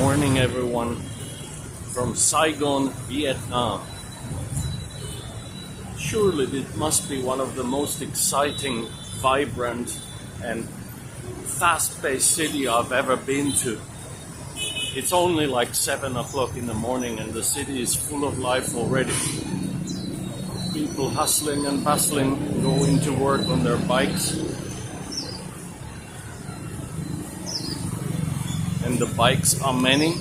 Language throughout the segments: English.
Morning everyone from Saigon, Vietnam. Surely it must be one of the most exciting, vibrant and fast-paced city I've ever been to. It's only like 7 o'clock in the morning and the city is full of life already. People hustling and bustling, going to work on their bikes. And the bikes are many.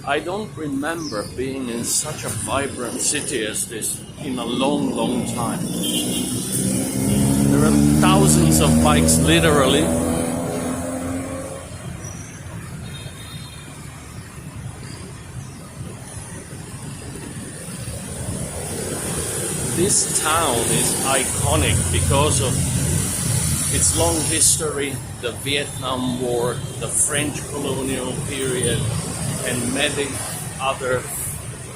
I don't remember being in such a vibrant city as this in a long, long time. There are thousands of bikes, literally. This town is iconic because of its long history, the Vietnam War, the French colonial period, and many other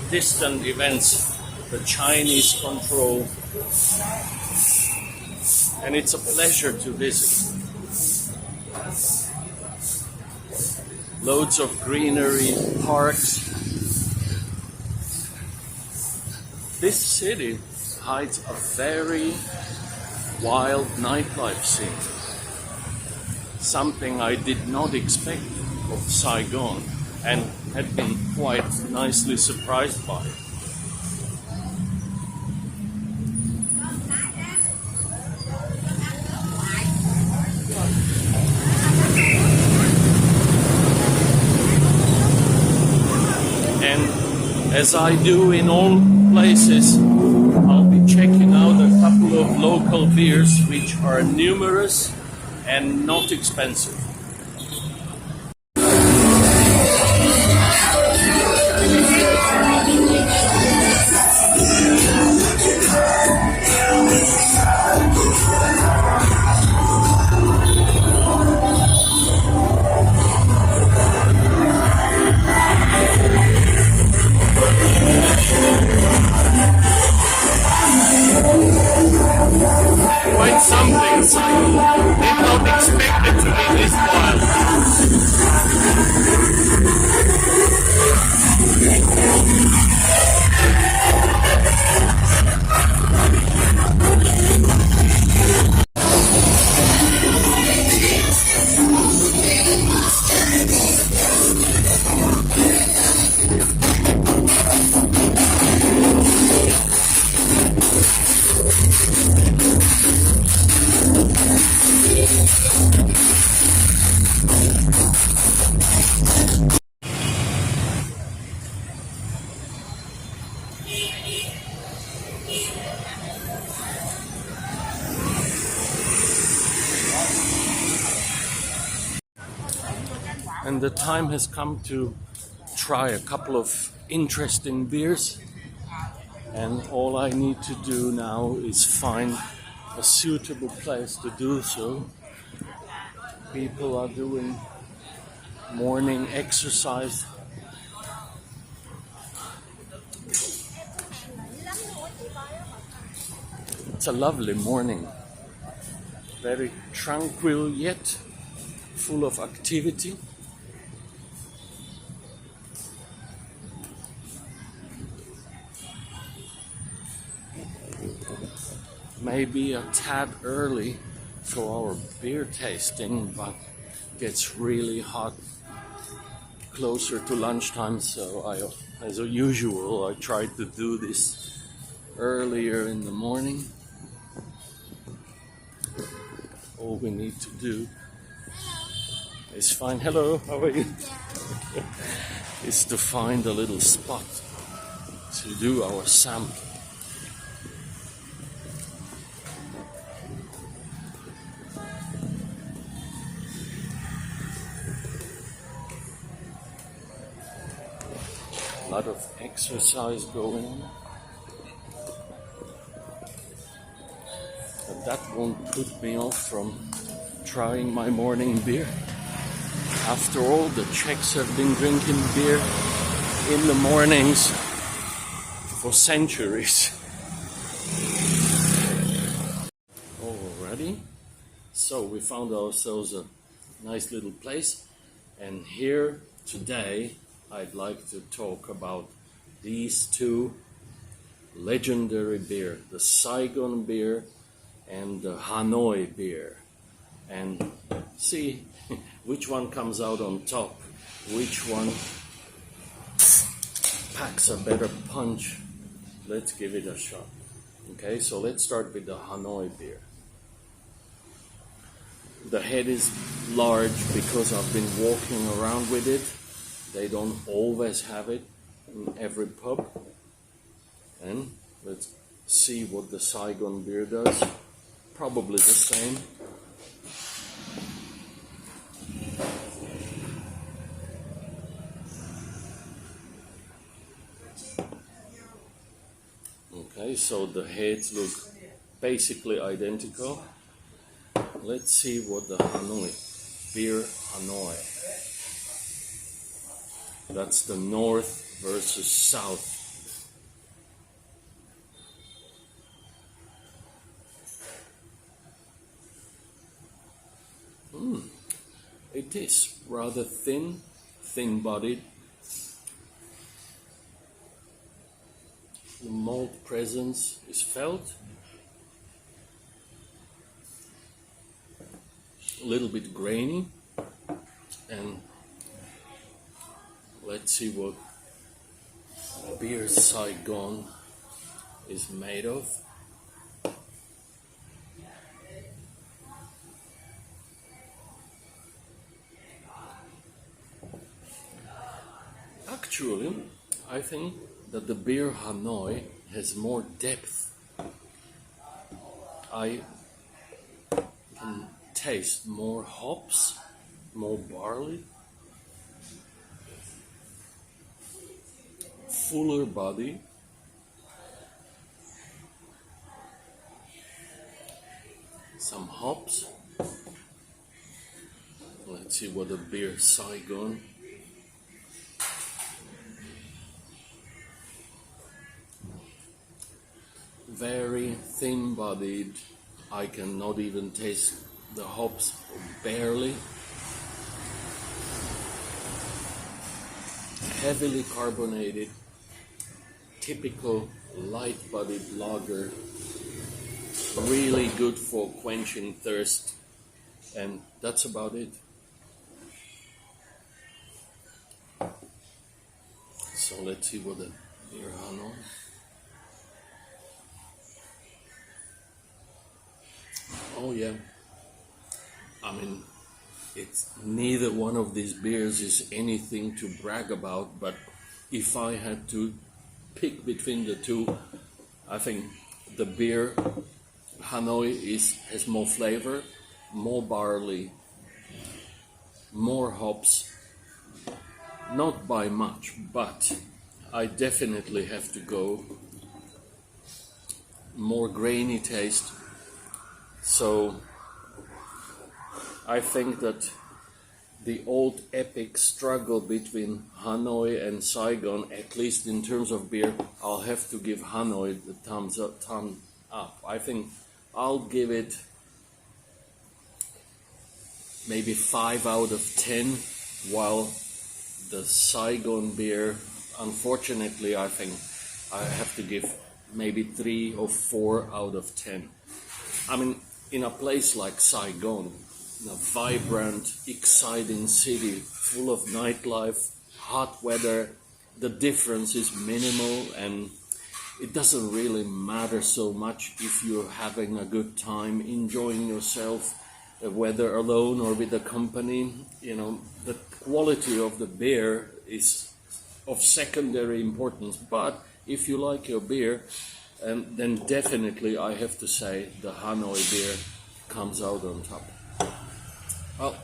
distant events, the Chinese control. And it's a pleasure to visit. Loads of greenery, parks. This city hides a very wild nightlife scene. Something I did not expect of Saigon and had been quite nicely surprised by. And as I do in all places, I'll be checking out a couple of local beers which are numerous and not expensive. Quite something. Did not expect it to be this wild. And the time has come to try a couple of interesting beers. And all I need to do now is find a suitable place to do so. People are doing morning exercise. It's a lovely morning. Very tranquil yet full of activity. Maybe a tad early for our beer tasting, but gets really hot closer to lunchtime, so as usual, I try to do this earlier in the morning. All we need to do is find, hello, how are you? Is to find a little spot to do our sample. A lot of exercise going on, but that won't put me off from trying my morning beer. After all, the Czechs have been drinking beer in the mornings for centuries. Alrighty, So we found ourselves a nice little place, and here today I'd like to talk about these two legendary beer, the Saigon Beer and the Hanoi Beer, and see which one comes out on top, which one packs a better punch. Let's give it a shot. Okay, so let's start with the Hanoi Beer. The head is large because I've been walking around with it. They don't always have it in every pub. And let's see what the Saigon Beer does. Probably the same. Okay, so the heads look basically identical. Let's see what the Hanoi Beer Hanoi. That's the north versus south. It is rather thin-bodied. The malt presence is felt. A little bit grainy, and let's see what beer Saigon is made of. Actually, I think that the beer Hanoi has more depth. I can taste more hops, more barley, fuller body, some hops. Let's see what the beer Saigon. Very thin-bodied. I cannot even taste the hops, barely. Heavily carbonated, typical light-bodied lager. Really good for quenching thirst, and that's about it. So let's see what the beer Hanoi. Oh yeah, I mean, it's neither one of these beers is anything to brag about, but if I had to pick between the two, I think the beer Hanoi has more flavor, more barley, more hops, not by much, but I definitely have to go more grainy taste. So I think that the old epic struggle between Hanoi and Saigon, at least in terms of beer, I'll have to give Hanoi the thumbs up. I think I'll give it maybe 5 out of 10, while the Saigon beer, unfortunately, I think I have to give maybe 3 or 4 out of 10. I mean, in a place like Saigon, a vibrant, exciting city, full of nightlife, hot weather, the difference is minimal, and it doesn't really matter so much if you're having a good time, enjoying yourself, whether alone or with a company. You know, the quality of the beer is of secondary importance, but if you like your beer, then definitely I have to say the Hanoi Beer comes out on top. Well,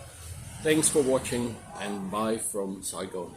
thanks for watching, and bye from Saigon.